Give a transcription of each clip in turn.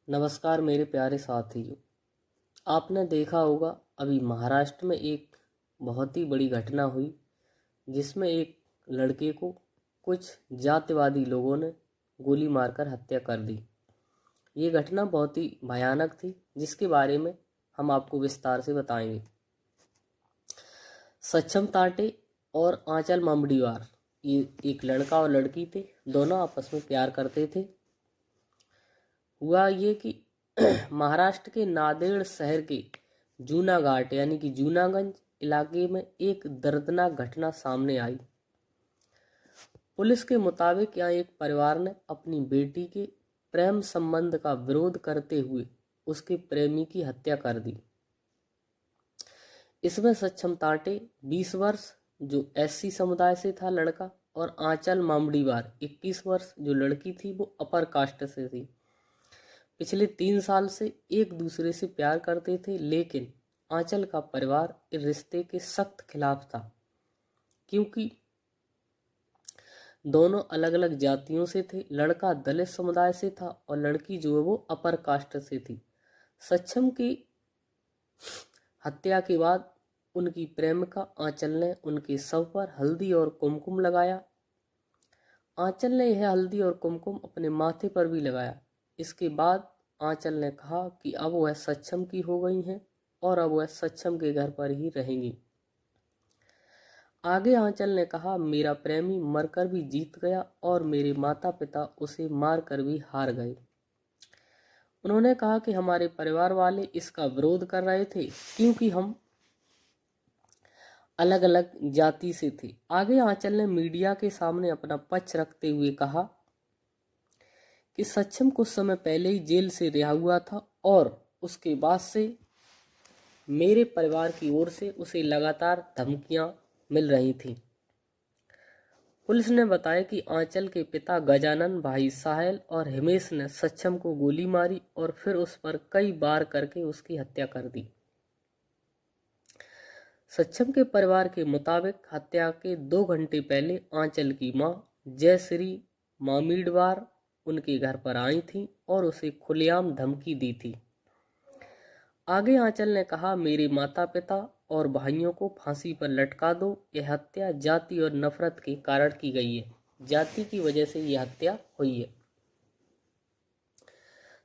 नमस्कार मेरे प्यारे साथियों। आपने देखा होगा अभी महाराष्ट्र में एक बहुत ही बड़ी घटना हुई जिसमें एक लड़के को कुछ जातिवादी लोगों ने गोली मारकर हत्या कर दी। ये घटना बहुत ही भयानक थी जिसके बारे में हम आपको विस्तार से बताएंगे। सक्षम तांटे और आंचल ममड़ीवार, ये एक लड़का और लड़की थे, दोनों आपस में प्यार करते थे। हुआ ये कि महाराष्ट्र के नांदेड़ शहर के जूनाघाट यानी कि जूनागंज इलाके में एक दर्दनाक घटना सामने आई। पुलिस के मुताबिक यहाँ एक परिवार ने अपनी बेटी के प्रेम संबंध का विरोध करते हुए उसके प्रेमी की हत्या कर दी। इसमें सक्षम तांटे 20 वर्ष जो एससी समुदाय से था लड़का, और आंचल मामड़ीवार 21 वर्ष जो लड़की थी वो अपर कास्ट से थी। पिछले 3 साल से एक दूसरे से प्यार करते थे, लेकिन आंचल का परिवार इस रिश्ते के सख्त खिलाफ था क्योंकि दोनों अलग अलग जातियों से थे। लड़का दलित समुदाय से था और लड़की जो है वो अपर कास्ट से थी। सक्षम की हत्या के बाद उनकी प्रेमिका आंचल ने उनके शव पर हल्दी और कुमकुम लगाया। आंचल ने यह हल्दी और कुमकुम अपने माथे पर भी लगाया। इसके बाद आंचल ने कहा कि अब वह सक्षम की हो गई हैं और अब वह सक्षम के घर पर ही रहेंगी। आगे आंचल ने कहा, मेरा प्रेमी मरकर भी जीत गया और मेरे माता पिता उसे मारकर भी हार गए। उन्होंने कहा कि हमारे परिवार वाले इसका विरोध कर रहे थे क्योंकि हम अलग अलग जाति से थे। आगे आंचल ने मीडिया के सामने अपना पक्ष रखते हुए कहा कि सक्षम कुछ समय पहले ही जेल से रिहा हुआ था और उसके बाद से मेरे परिवार की ओर से उसे लगातार धमकियां मिल रही थी। पुलिस ने बताया कि आंचल के पिता गजानन, भाई साहिल और हिमेश ने सक्षम को गोली मारी और फिर उस पर कई बार करके उसकी हत्या कर दी। सक्षम के परिवार के मुताबिक हत्या के 2 घंटे पहले आंचल की मां जयश्री मामीडवार उनके घर पर आई थी और उसे खुलेआम धमकी दी थी। आगे आंचल ने कहा, मेरे माता पिता और भाइयों को फांसी पर लटका दो। यह हत्या जाति और नफरत के कारण की गई है। जाति की वजह से यह हत्या हुई है।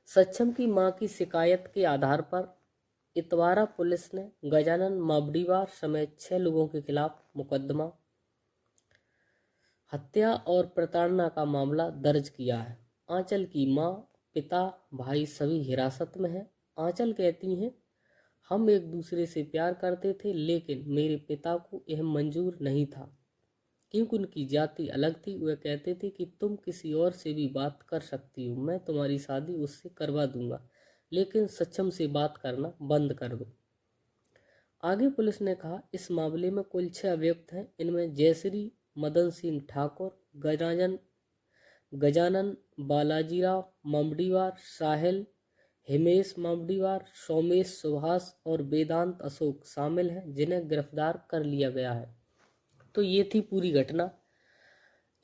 सक्षम की मां की शिकायत के आधार पर इतवारा पुलिस ने गजानन माबड़ीवार समेत 6 लोगों के खिलाफ मुकदमा हत्या और प्रताड़ना का मामला दर्ज किया है। आंचल की मां, पिता, भाई सभी हिरासत में हैं। आंचल कहती हैं, हम एक दूसरे से प्यार करते थे लेकिन मेरे पिता को यह मंजूर नहीं था क्योंकि उनकी जाति अलग थी। वह कहते थे कि तुम किसी और से भी बात कर सकती हो, मैं तुम्हारी शादी उससे करवा दूंगा, लेकिन सक्षम से बात करना बंद कर दो। आगे पुलिस ने कहा, इस मामले में कुल 6 अभियुक्त हैं। इनमें जयश्री, मदन सिंह ठाकुर, गजानन, बालाजीराव मामड़ीवार, साहिल, हिमेश मामड़ीवार, सोमेश सुभाष और वेदांत अशोक शामिल हैं, जिन्हें गिरफ्तार कर लिया गया है। तो ये थी पूरी घटना।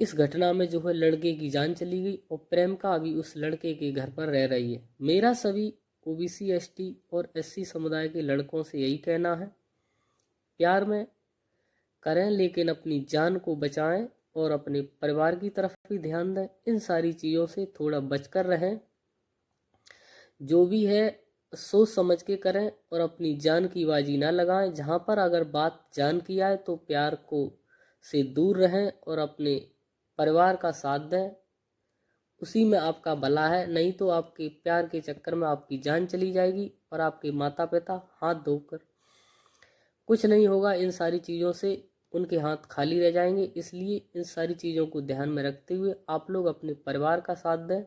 इस घटना में जो है लड़के की जान चली गई और प्रेमिका अभी उस लड़के के घर पर रह रही है। मेरा सभी ओबीसी, एसटी और एससी समुदाय के लड़कों से यही कहना है, प्यार में करें लेकिन अपनी जान को बचाएं और अपने परिवार की तरफ भी ध्यान दें। इन सारी चीज़ों से थोड़ा बचकर रहें। जो भी है सोच समझ के करें और अपनी जान की बाजी ना लगाएं। जहां पर अगर बात जान की आए तो प्यार को से दूर रहें और अपने परिवार का साथ दें, उसी में आपका भला है। नहीं तो आपके प्यार के चक्कर में आपकी जान चली जाएगी और आपके माता पिता हाथ धोकर कुछ नहीं होगा। इन सारी चीज़ों से उनके हाथ खाली रह जाएंगे। इसलिए इन सारी चीज़ों को ध्यान में रखते हुए आप लोग अपने परिवार का साथ दें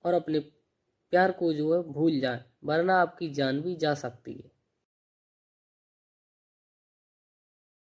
और अपने प्यार को जो है भूल जाएं, वरना आपकी जान भी जा सकती है।